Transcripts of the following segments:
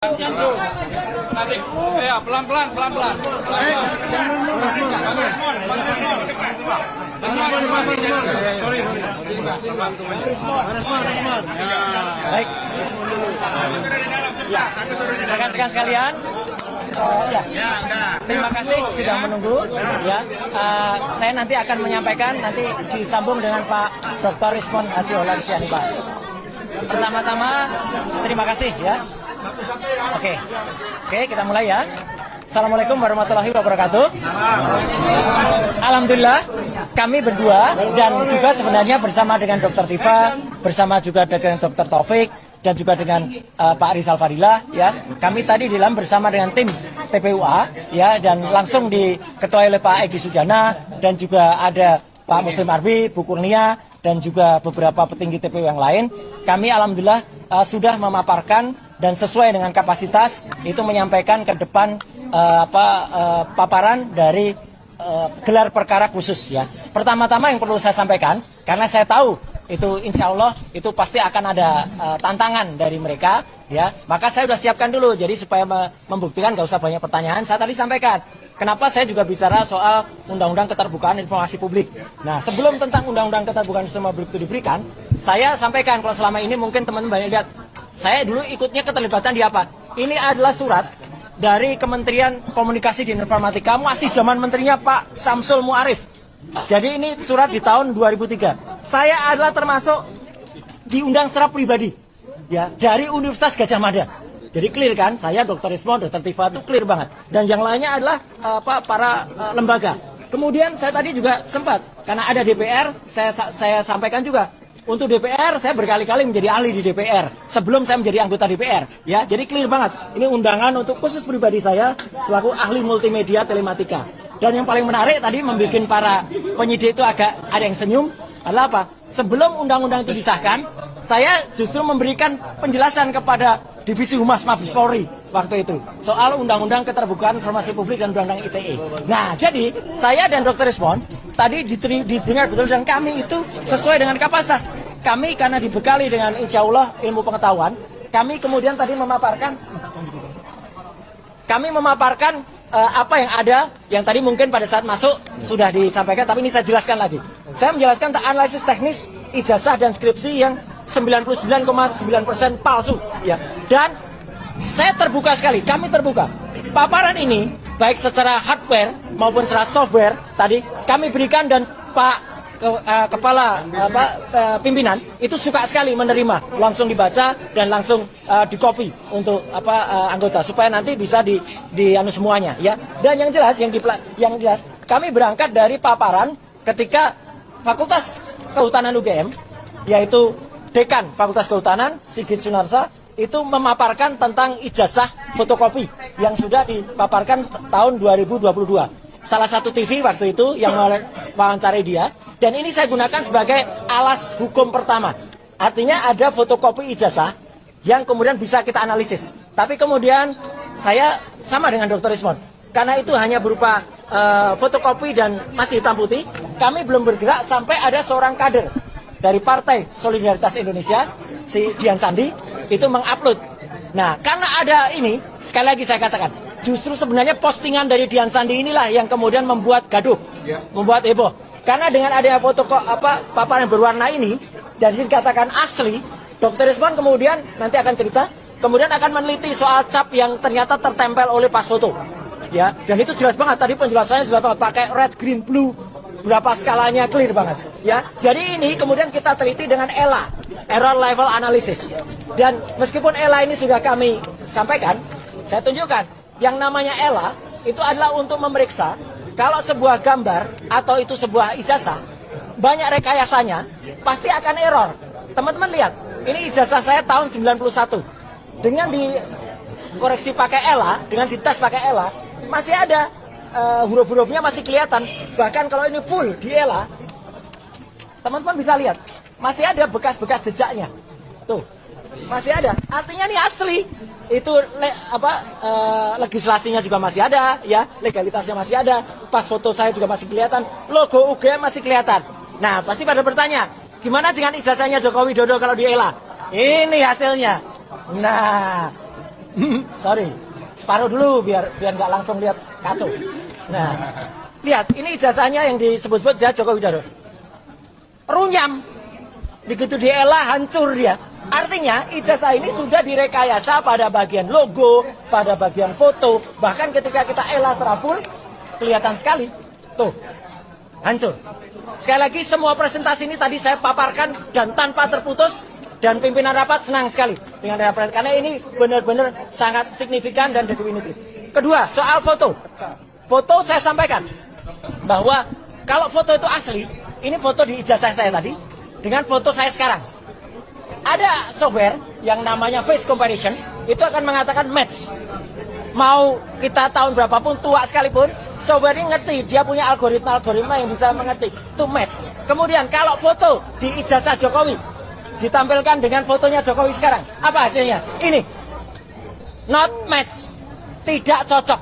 Nanti, ya pelan-pelan. Baik. Ya, rekan-rekan sekalian, terima kasih sudah menunggu. Ya, saya nanti akan menyampaikan, nanti disambung dengan Pak Dr. Rismon Hasiolan Sianibas. Pertama-tama, terima kasih ya. Oke, kita mulai ya. Assalamualaikum warahmatullahi wabarakatuh. Alhamdulillah, kami berdua dan juga sebenarnya bersama dengan Dr. Tifa, bersama juga dengan Dr. Taufik dan juga dengan Pak Rizal Fadilah ya. Kami tadi di dalam bersama dengan tim TPUA ya, dan langsung diketuai oleh Pak Egy Sujana dan juga ada Pak Muslim Arbi, Bu Kurnia dan juga beberapa petinggi TPU yang lain. Kami alhamdulillah sudah memaparkan dan sesuai dengan kapasitas itu menyampaikan ke depan paparan dari gelar perkara khusus ya. Pertama-tama yang perlu saya sampaikan, karena saya tahu itu insya Allah itu pasti akan ada tantangan dari mereka ya, maka saya sudah siapkan dulu. Jadi supaya membuktikan gak usah banyak pertanyaan, saya tadi sampaikan kenapa saya juga bicara soal Undang-Undang Keterbukaan Informasi Publik. Nah, sebelum tentang Undang-Undang Keterbukaan Informasi Publik itu diberikan, saya sampaikan kalau selama ini mungkin teman-teman banyak lihat, saya dulu ikutnya keterlibatan di apa? Ini adalah surat dari Kementerian Komunikasi dan Informatika, masih zaman menterinya Pak Samsul Muarif. Jadi ini surat di tahun 2003. Saya adalah termasuk diundang secara pribadi ya dari Universitas Gajah Mada. Jadi clear kan, saya Dr. Rismon, Dr. Tifa itu clear banget. Dan yang lainnya adalah para lembaga. Kemudian saya tadi juga sempat, karena ada DPR, saya sampaikan juga. Untuk DPR, saya berkali-kali menjadi ahli di DPR sebelum saya menjadi anggota DPR. Ya, jadi clear banget. Ini undangan untuk khusus pribadi saya selaku ahli multimedia telematika. Dan yang paling menarik tadi membuat para penyidik itu agak ada yang senyum adalah apa? Sebelum undang-undang itu disahkan, saya justru memberikan penjelasan kepada Divisi Humas Mabes Polri waktu itu soal Undang-Undang Keterbukaan Informasi Publik dan Undang-Undang ITE. Nah, jadi saya dan Dr. Rismon tadi didengar betul dan kami itu sesuai dengan kapasitas. Kami karena dibekali dengan insya Allah ilmu pengetahuan, kami kemudian tadi memaparkan apa yang ada, yang tadi mungkin pada saat masuk sudah disampaikan, tapi ini saya jelaskan lagi. Saya menjelaskan tentang analisis teknis ijazah dan skripsi yang 99,9% palsu ya. Dan saya terbuka sekali, kami terbuka. Paparan ini baik secara hardware maupun secara software tadi kami berikan, dan Pak Kepala pimpinan itu suka sekali menerima, langsung dibaca dan langsung dikopi untuk anggota supaya nanti bisa di semuanya ya. Dan yang jelas kami berangkat dari paparan ketika Fakultas Kehutanan UGM, yaitu Dekan Fakultas Kehutanan Sigit Sunarsa itu memaparkan tentang ijazah fotokopi yang sudah dipaparkan tahun 2022. Salah satu TV waktu itu yang wawancari dia, dan ini saya gunakan sebagai alas hukum pertama. Artinya ada fotokopi ijazah yang kemudian bisa kita analisis. Tapi kemudian saya sama dengan Dr. Rismon, karena itu hanya berupa fotokopi dan masih hitam putih, kami belum bergerak sampai ada seorang kader dari Partai Solidaritas Indonesia, si Dian Sandi, itu mengupload. Nah, karena ada ini, sekali lagi saya katakan, justru sebenarnya postingan dari Dian Sandi inilah yang kemudian membuat gaduh, membuat heboh. Karena dengan adanya foto paparan berwarna ini, dan dikatakan asli, Dr. Rismon kemudian nanti akan cerita, kemudian akan meneliti soal cap yang ternyata tertempel oleh pas foto. Ya, dan itu jelas banget, tadi penjelasannya jelas banget, pakai red, green, blue, berapa skalanya clear banget. Ya, jadi ini kemudian kita teliti dengan ELA, Error Level Analysis. Dan meskipun ELA ini sudah kami sampaikan, saya tunjukkan, yang namanya ELA itu adalah untuk memeriksa kalau sebuah gambar atau itu sebuah ijazah banyak rekayasanya pasti akan error. Teman-teman lihat, ini ijazah saya tahun 91. Dengan dikoreksi pakai ELA, dengan dites pakai ELA, masih ada huruf-hurufnya masih kelihatan. Bahkan kalau ini full di ELA, teman-teman bisa lihat, masih ada bekas-bekas jejaknya. Tuh, masih ada. Artinya ini asli. Itu legislasinya juga masih ada, ya, legalitasnya masih ada. Pas foto saya juga masih kelihatan, logo UGM masih kelihatan. Nah, pasti pada bertanya, gimana dengan ijazahnya Joko Widodo kalau di ELA? Ini hasilnya. Nah, Sorry, separuh dulu biar nggak langsung lihat kacau. Nah, lihat ini ijazahnya yang disebut-sebut Joko Widodo. Runyam, begitu dielah hancur dia. Artinya ijazah ini sudah direkayasa pada bagian logo, pada bagian foto, bahkan ketika kita elah secara full kelihatan sekali. Tuh, hancur. Sekali lagi semua presentasi ini tadi saya paparkan dan tanpa terputus, dan pimpinan rapat senang sekali dengan rapat karena ini benar-benar sangat signifikan dan definitif. Kedua, soal foto. Foto saya sampaikan bahwa kalau foto itu asli, ini foto di ijazah saya tadi dengan foto saya sekarang. Ada software yang namanya face comparison, itu akan mengatakan match. Mau kita tahun berapapun, tua sekalipun, software ini ngerti, dia punya algoritma yang bisa mengerti, itu match. Kemudian kalau foto di ijazah Jokowi ditampilkan dengan fotonya Jokowi sekarang, apa hasilnya? Ini, not match, tidak cocok.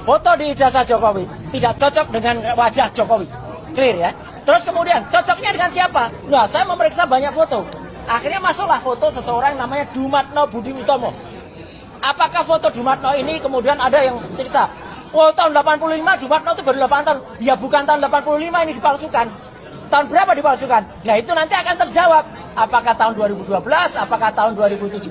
Foto di ijazah Jokowi tidak cocok dengan wajah Jokowi, clear ya. Terus kemudian cocoknya dengan siapa? Nah, saya memeriksa banyak foto. Akhirnya masuklah foto seseorang namanya Dumatno Budi Utomo. Apakah foto Dumatno ini kemudian ada yang cerita, oh tahun 85 Dumatno itu baru 8 tahun. Ya bukan tahun 85 ini dipalsukan. Tahun berapa dipalsukan? Nah itu nanti akan terjawab. Apakah tahun 2012, apakah tahun 2017,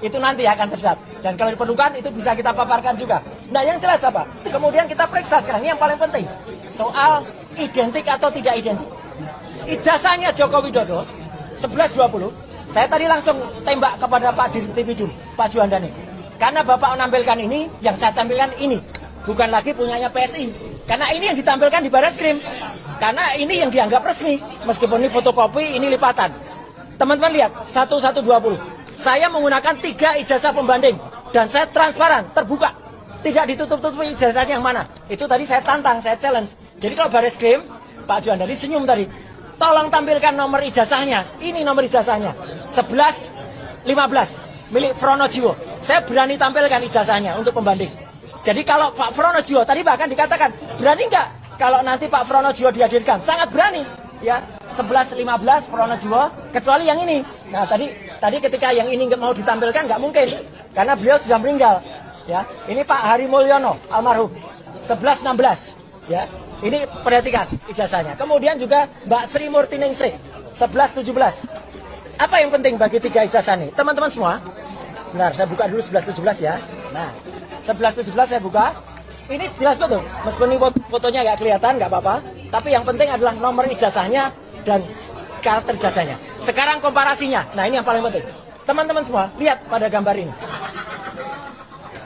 itu nanti akan terjawab. Dan kalau diperlukan itu bisa kita paparkan juga. Nah yang jelas apa? Kemudian kita periksa sekarang, ini yang paling penting. Soal identik atau tidak identik. Ijazahnya Joko Widodo 11.20, saya tadi langsung tembak kepada Pak Dirtipidum, Pak Juandani. Karena Bapak menampilkan ini, yang saya tampilkan ini. Bukan lagi punyanya PSI. Karena ini yang ditampilkan di Barreskrim. Karena ini yang dianggap resmi. Meskipun ini fotokopi, ini lipatan. Teman-teman lihat, 1120. Saya menggunakan 3 ijazah pembanding. Dan saya transparan, terbuka. Tidak ditutup-tutupi ijazahnya yang mana. Itu tadi saya tantang, saya challenge. Jadi kalau Barreskrim, Pak Juandani senyum tadi. Tolong tampilkan nomor ijazahnya. Ini nomor ijazahnya. 11.15 milik Fronojiwo. Saya berani tampilkan ijazahnya untuk pembanding. Jadi kalau Pak Fronojiwo tadi bahkan dikatakan, berani nggak kalau nanti Pak Fronojiwo dihadirkan? Sangat berani. Ya, 11.15 Fronojiwo, kecuali yang ini. Nah tadi ketika yang ini nggak mau ditampilkan nggak mungkin, karena beliau sudah meninggal. Ya, ini Pak Hari Mulyono almarhum 11.16. Ya. Ini perhatikan ijazahnya. Kemudian juga Mbak Sri Murtiningsih 11.17. Apa yang penting bagi 3 ijazah ini? Teman-teman semua, sebentar saya buka dulu 11.17 ya. Nah, 11.17 saya buka. Ini jelas betul. Meskipun ini fotonya nggak kelihatan, nggak apa-apa. Tapi yang penting adalah nomor ijazahnya dan karakter ijazahnya. Sekarang komparasinya. Nah, ini yang paling penting. Teman-teman semua, lihat pada gambar ini.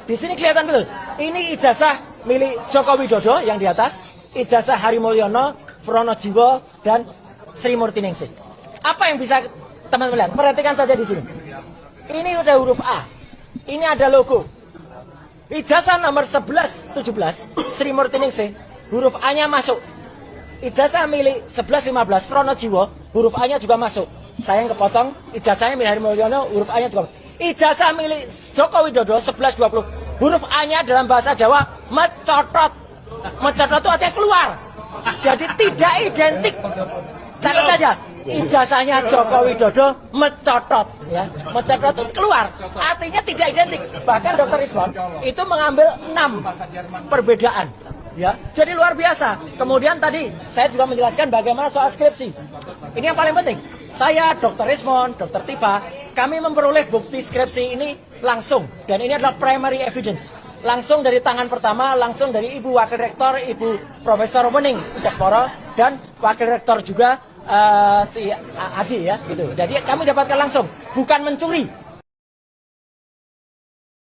Di sini kelihatan betul. Ini ijazah milik Joko Widodo yang di atas. Ijazah Hari Mulyono, Fronojiwo, dan Sri Murtiningsih. Apa yang bisa teman-teman lihat? Perhatikan saja di sini. Ini udah huruf A. Ini ada logo. Ijazah nomor 11.17, Sri Murtiningsih, huruf A-nya masuk. Ijazah milik 11.15, Fronojiwo, huruf A-nya juga masuk. Saya yang kepotong, ijazahnya milik Hari Mulyono, huruf A-nya juga masuk. Ijazah milik Joko Widodo 11.20, huruf A-nya dalam bahasa Jawa mencotot. Mencatat itu artinya keluar. Jadi tidak identik. Catat saja. Ijazahnya Joko Widodo mencotot, ya. Mencotot itu keluar. Artinya tidak identik. Bahkan Dr. Iswan itu mengambil 6 perbedaan. Ya, jadi luar biasa. Kemudian tadi saya juga menjelaskan bagaimana soal skripsi. Ini yang paling penting. Saya, Dr. Ismon, Dr. Tifa, kami memperoleh bukti skripsi ini langsung. Dan ini adalah primary evidence. Langsung dari tangan pertama, langsung dari Ibu Wakil Rektor, Ibu Profesor Wening Dasporo, dan Wakil Rektor juga si Haji ya, gitu. Jadi kami dapatkan langsung, bukan mencuri.